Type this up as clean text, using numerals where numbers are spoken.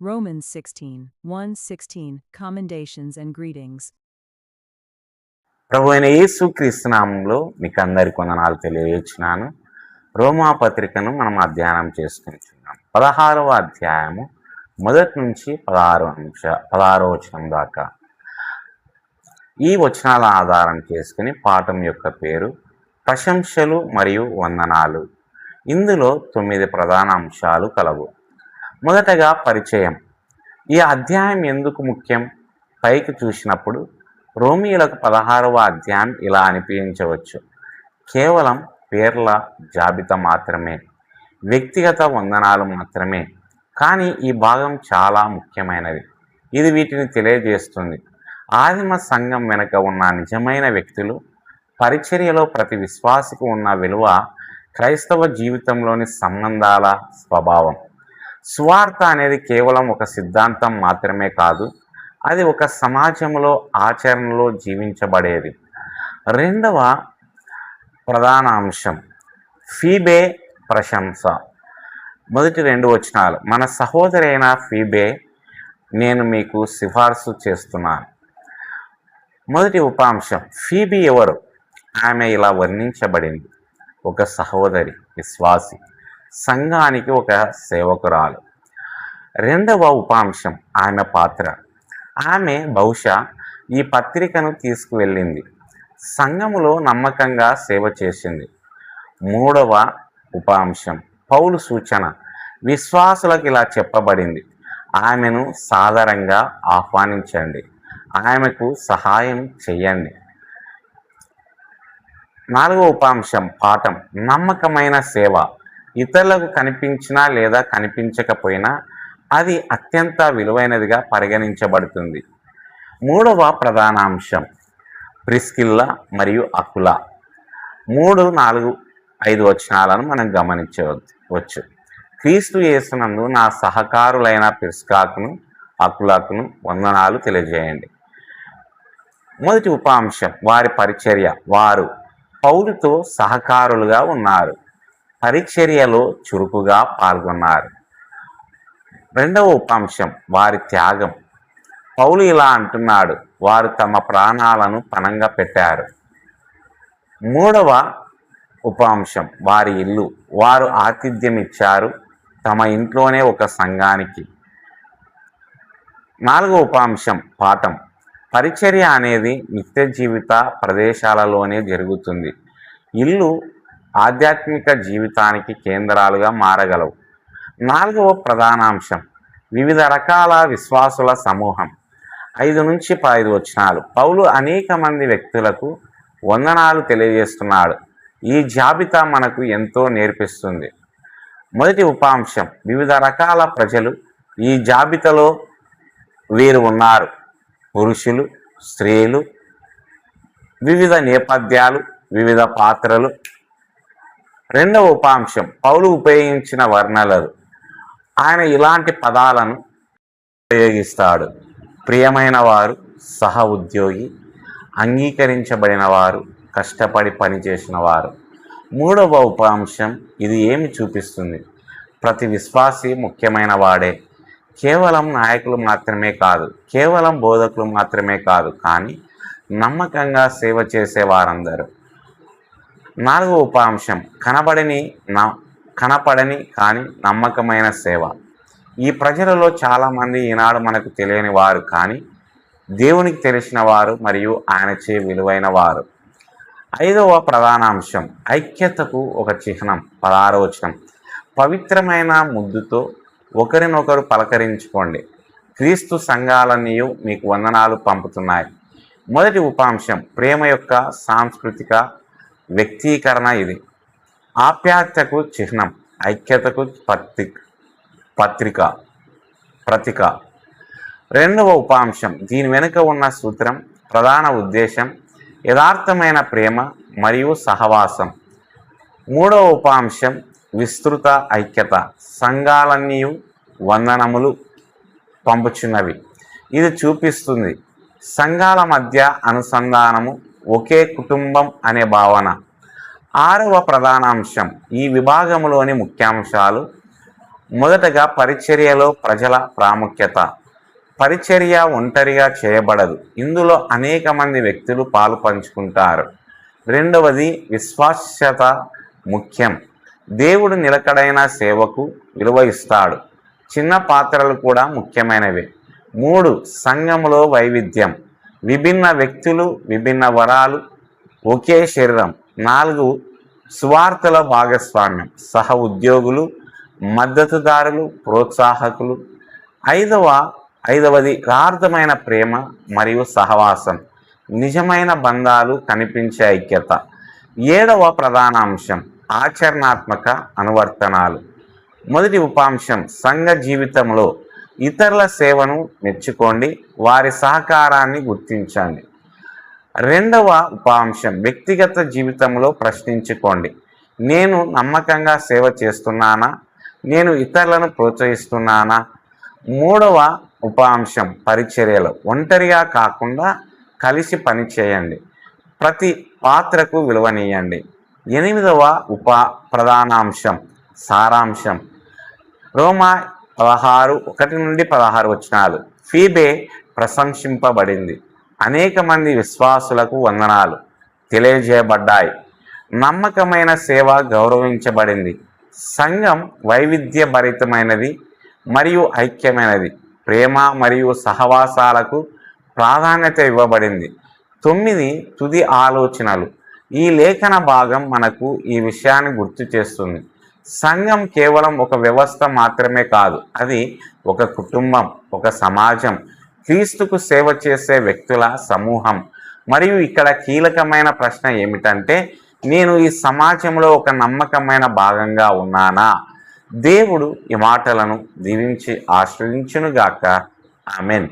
Romans 16:1-16 Commendations and Greetings. ప్రభు అయిన యేసుక్రీస్తు నామంలో మీకు అందరి వందనాలు తెలియజేస్తున్నాను. రోమా పత్రికను మనం అధ్యయనం చేసుకుంటున్నాం. 16వ అధ్యాయము మొదటి నుంచి 16వ వచనం దాకా. ఈ వచనాల ఆధారం చేసుకుని పాఠం యొక్క పేరు ప్రశంసలు మరియు వందనాలు. ఇందులో 9 ప్రధాన అంశాలు కలవు. మొదటగా పరిచయం. ఈ అధ్యాయం ఎందుకు ముఖ్యం? పైకి చూసినప్పుడు రోమీయులకు 16వ అధ్యాయం ఇలా అనిపించవచ్చు. కేవలం పేర్ల జాబితా మాత్రమే, వ్యక్తిగత వందనాలు మాత్రమే. కానీ ఈ భాగం చాలా ముఖ్యమైనది. ఇది వీటిని తెలియజేస్తుంది. ఆదిమ సంఘం వెనుక ఉన్న నిజమైన వ్యక్తులు, పరిచర్యలో ప్రతి విశ్వాసికి ఉన్న విలువ, క్రైస్తవ జీవితంలోని సంబంధాల స్వభావం. సువార్త అనేది కేవలం ఒక సిద్ధాంతం మాత్రమే కాదు, అది ఒక సమాజంలో ఆచరణలో జీవించబడేది. రెండవ ప్రధాన అంశం ఫీబే ప్రశంస. మొదటి 2 వచనాలు. మన సహోదరి అయిన ఫీబే నేను మీకు సిఫార్సు చేస్తున్నాను. మొదటి ఉపాంశం ఫీబీ ఎవరు? ఆమె ఇలా వర్ణించబడింది: ఒక సహోదరి, విశ్వాసి, సంఘానికి ఒక సేవకురాలు. రెండవ ఉపాంశం ఆమె పాత్ర. ఆమె బహుశా ఈ పత్రికను తీసుకువెళ్ళింది, సంఘములో నమ్మకంగా సేవ చేసింది. మూడవ ఉపాంశం పౌలు సూచన. విశ్వాసులకు ఇలా చెప్పబడింది: ఆమెను సాదరంగా ఆహ్వానించండి, ఆమెకు సహాయం చెయ్యండి. 4వ ఉపాంశం పాఠం. నమ్మకమైన సేవ. ఇతరులకు కనిపించినా లేదా కనిపించకపోయినా అది అత్యంత విలువైనదిగా పరిగణించబడుతుంది. 3వ ప్రధాన అంశం ప్రిస్కిల్లా మరియు అకులా. 3, 4, 5 వచనాలను మనం గమనించవచ్చు. క్రీస్తు యేసునందు నా సహకారులైన ప్రిస్కాకును అకులాకును వందనాలు తెలియజేయండి. మొదటి ఉపాంశం వారి పరిచర్య. వారు పౌలుతో సహకారులుగా ఉన్నారు, పరిచర్యలో చురుకుగా పాల్గొన్నారు. రెండవ ఉపాంశం వారి త్యాగం. పౌలు ఇలా అంటున్నాడు: వారు తమ ప్రాణాలను పణంగా పెట్టారు. మూడవ ఉపాంశం వారి ఇల్లు. వారు ఆతిథ్యం ఇచ్చారు, తమ ఇంట్లోనే ఒక సంఘానికి. 4వ ఉపాంశం పాఠం. పరిచర్య అనేది నిత్య జీవిత ప్రదేశాలలోనే జరుగుతుంది. ఇల్లు ఆధ్యాత్మిక జీవితానికి కేంద్రాలుగా మారగలవు. 4వ ప్రధానాంశం వివిధ రకాల విశ్వాసుల సమూహం. 5 నుంచి 15 వచనాలు. పౌలు అనేక మంది వ్యక్తులకు వందనాలు తెలియజేస్తున్నాడు. ఈ జాబితా మనకు ఎంతో నేర్పిస్తుంది. మొదటి ఉపాంశం వివిధ రకాల ప్రజలు. ఈ జాబితాలో వీరు ఉన్నారు: పురుషులు, స్త్రీలు, వివిధ నేపథ్యాలు, వివిధ పాత్రలు. రెండవ ఉపాంశం పౌలు ఉపయోగించిన వర్ణనలు. ఆయన ఇలాంటి పదాలను ఉపయోగిస్తాడు: ప్రియమైన వారు, సహ ఉద్యోగి, అంగీకరించబడిన వారు, కష్టపడి పనిచేసిన వారు. 3వ ఉపాంశం ఇది ఏమి చూపిస్తుంది? ప్రతి విశ్వాసి ముఖ్యమైన వాడే. కేవలం నాయకులు మాత్రమే కాదు, కేవలం బోధకులు మాత్రమే కాదు, కానీ నమ్మకంగా సేవ చేసే వారందరూ. 4వ ఉపాంశం కనపడని కానీ నమ్మకమైన సేవ. ఈ ప్రజలలో చాలామంది ఈనాడు మనకు తెలియని వారు, కానీ దేవునికి తెలిసిన వారు మరియు ఆయనచే విలువైన వారు. 5వ ప్రధానాంశం ఐక్యతకు ఒక చిహ్నం. 16వ వచనం. పవిత్రమైన ముద్దుతో ఒకరినొకరు పలకరించుకోండి, క్రీస్తు సంఘాలన్నీ మీకు వందనాలు పంపుతున్నాయి. మొదటి ఉపాంశం ప్రేమ యొక్క సాంస్కృతిక వ్యక్తీకరణ. ఇది ఆప్యాయతకు చిహ్నం, ఐక్యతకు ప్రతీక. రెండవ ఉపాంశం దీని వెనుక ఉన్న సూత్రం, ప్రధాన ఉద్దేశం యథార్థమైన ప్రేమ మరియు సహవాసం. 3వ ఉపాంశం విస్తృత ఐక్యత. సంఘాలన్నీ వందనములు పంపుచున్నవి. ఇది చూపిస్తుంది సంఘాల మధ్య అనుసంధానము, ఒకే కుటుంబం అనే భావన. 6వ ప్రధానాంశం ఈ విభాగంలోని ముఖ్యాంశాలు. మొదటగా పరిచర్యలో ప్రజల ప్రాముఖ్యత. పరిచర్య ఒంటరిగా చేయబడదు, ఇందులో అనేక మంది వ్యక్తులు పాలు పంచుకుంటారు. రెండవది విశ్వాస్యత ముఖ్యం. దేవుడు నిలకడైన సేవకు విలువ ఇస్తాడు. చిన్న పాత్రలు కూడా ముఖ్యమైనవే. 3 సంఘములో వైవిధ్యం. విభిన్న వ్యక్తులు, విభిన్న వరాలు, ఒకే శరీరం. 4 సువార్తల భాగస్వామ్యం. సహ ఉద్యోగులు, మద్దతుదారులు, ప్రోత్సాహకులు. ఐదవది యథార్థమైన ప్రేమ మరియు సహవాసం. నిజమైన బంధాలు, కనిపించే ఐక్యత. 7వ ప్రధాన అంశం ఆచరణాత్మక అనువర్తనాలు. మొదటి ఉపాంశం సంఘ జీవితంలో ఇతరుల సేవను మెచ్చుకోండి, వారి సహకారాన్ని గుర్తించండి. 2వ ఉపాంశం వ్యక్తిగత జీవితంలో ప్రశ్నించుకోండి. నేను నమ్మకంగా సేవ చేస్తున్నానా? నేను ఇతరులను ప్రోత్సహిస్తున్నానా? 3వ ఉపాంశం పరిచర్యలో ఒంటరిగా కాకుండా కలిసి పనిచేయండి. ప్రతి పాత్రకు విలువనీయండి. 8వ ప్రధానాంశం సారాంశం. రోమా 16:1-16 వచనాలు. ఫీబే ప్రశంసింపబడింది. అనేక మంది విశ్వాసులకు వందనాలు తెలియజేయబడ్డాయి. నమ్మకమైన సేవ గౌరవించబడింది. సంఘం వైవిధ్యభరితమైనది మరియు ఐక్యమైనది. ప్రేమ మరియు సహవాసాలకు ప్రాధాన్యత ఇవ్వబడింది. 9 తుది ఆలోచనలు. ఈ లేఖన భాగం మనకు ఈ విషయాన్ని గుర్తు చేస్తుంది. సంఘం కేవలం ఒక వ్యవస్థ మాత్రమే కాదు, అది ఒక కుటుంబం, ఒక సమాజం, క్రీస్తుకు సేవ చేసే వ్యక్తుల సమూహం. మరియు ఇక్కడ కీలకమైన ప్రశ్న ఏమిటంటే, నేను ఈ సమాజంలో ఒక నమ్మకమైన భాగంగా ఉన్నానా? దేవుడు ఈ మాటలను దీవించి ఆశీర్వదించునుగాక. ఆమెన్.